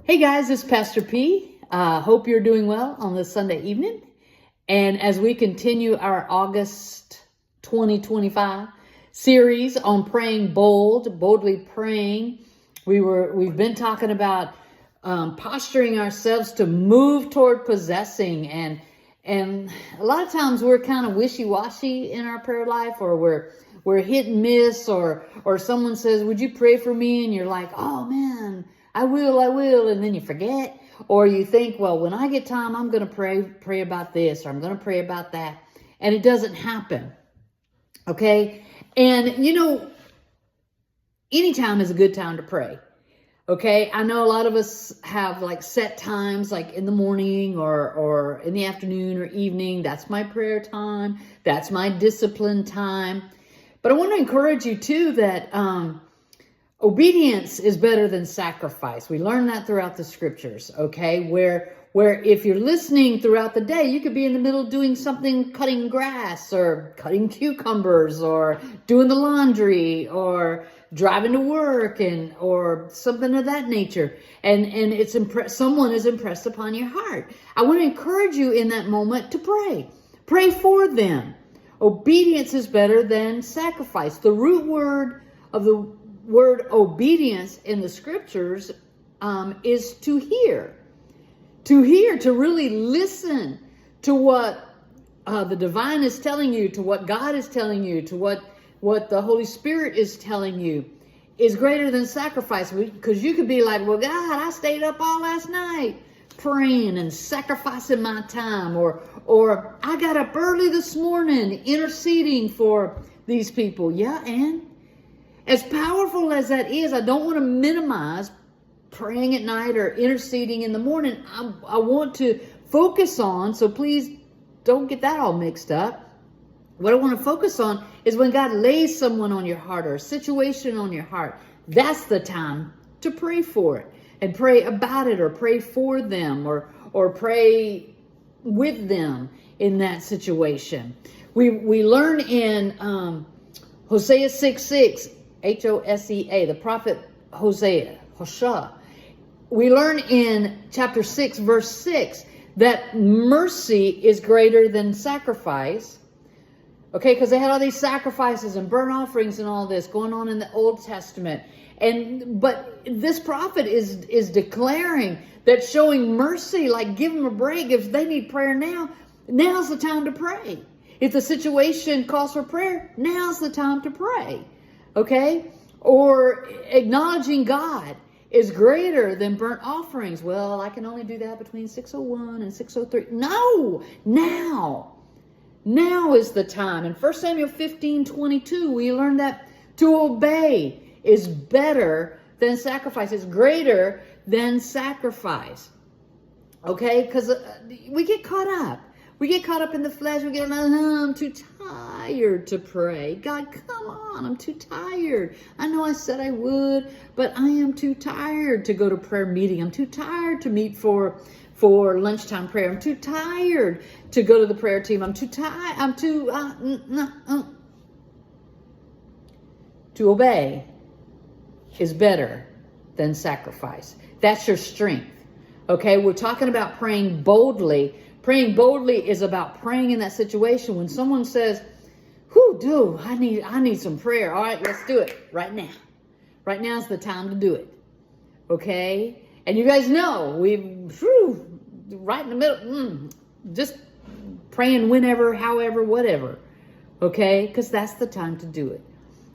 Hey guys, it's Pastor P. Hope you're doing well on this Sunday evening. And as we continue our August 2025 series on praying boldly praying, we've been talking about posturing ourselves to move toward possessing, and a lot of times we're kind of wishy-washy in our prayer life, or we're hit and miss, or someone says, "Would you pray for me?" And you're like, "Oh man, I will," and then you forget, or you think, "Well, when I get time, I'm going to pray about this, or I'm going to pray about that," and it doesn't happen. Okay, and anytime is a good time to pray. Okay, I know a lot of us have like set times, like in the morning or in the afternoon or evening. That's my prayer time. That's my discipline time. But I want to encourage you too that obedience is better than sacrifice. We learn that throughout the scriptures, okay? Where if you're listening throughout the day, you could be in the middle doing something, cutting grass or cutting cucumbers or doing the laundry or driving to work or something of that nature. And it's someone is impressed upon your heart. I want to encourage you in that moment to pray. Pray for them. Obedience is better than sacrifice. The root word of the word obedience in the scriptures is to hear. To hear, to really listen to what the divine is telling you, to what God is telling you, to what the Holy Spirit is telling you, is greater than sacrifice. Because you could be like, "Well, God, I stayed up all last night praying and sacrificing my time," or "I got up early this morning interceding for these people." Yeah, and as powerful as that is, I don't want to minimize praying at night or interceding in the morning. I want to focus on, so please don't get that all mixed up. What I want to focus on is when God lays someone on your heart or a situation on your heart. That's the time to pray for it and pray about it, or pray for them, or pray with them in that situation. We learn in Hosea 6:6, Hosea, the prophet Hosea. We learn in chapter 6, verse 6, that mercy is greater than sacrifice. Okay, because they had all these sacrifices and burnt offerings and all this going on in the Old Testament. But this prophet is declaring that showing mercy, like give them a break. If they need prayer now's the time to pray. If the situation calls for prayer, now's the time to pray. Okay? Or acknowledging God is greater than burnt offerings. Well, I can only do that between 6:01 and 6:03. No! Now is the time. In 1 Samuel 15:22, we learned that to obey is better than sacrifice. It's greater than sacrifice. Okay? Because we get caught up. We get caught up in the flesh. We get, I'm too tired to pray. God, come on, I'm too tired. I know I said I would, but I am too tired to go to prayer meeting. I'm too tired to meet for lunchtime prayer. I'm too tired to go to the prayer team. I'm too tired. To obey is better than sacrifice. That's your strength. Okay, we're talking about praying boldly. Praying boldly is about praying in that situation. When someone says, "Whew, dude, I need some prayer." All right, let's do it right now. Right now is the time to do it. Okay? And you guys know, right in the middle, just praying whenever, however, whatever. Okay? Because that's the time to do it.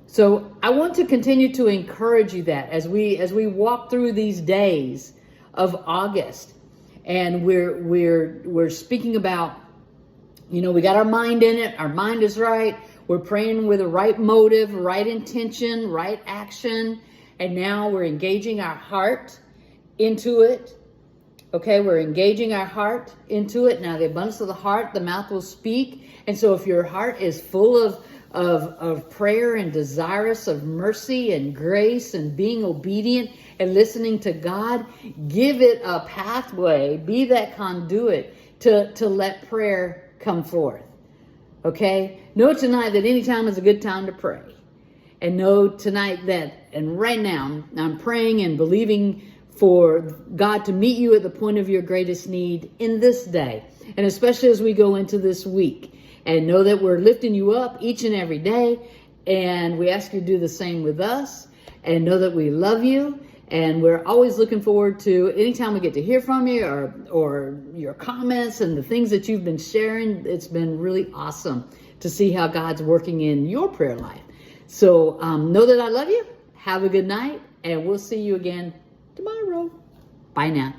So I want to continue to encourage you that as we walk through these days of August, and we're speaking about, we got our mind in it. Our mind is right. We're praying with the right motive, right intention, right action. And now we're engaging our heart into it. Okay, we're engaging our heart into it. Now the abundance of the heart, the mouth will speak. And so if your heart is full of prayer and desirous of mercy and grace and being obedient and listening to God, give it a pathway, be that conduit to let prayer come forth. Okay? Know tonight that any time is a good time to pray. and know tonight that, and right now, I'm praying and believing for God to meet you at the point of your greatest need in this day, and especially as we go into this week. And know that we're lifting you up each and every day, and we ask you to do the same with us, and know that we love you, and we're always looking forward to anytime we get to hear from you, or your comments and the things that you've been sharing. It's been really awesome to see how God's working in your prayer life. So know that I love you. Have a good night, and we'll see you again tomorrow. Bye now.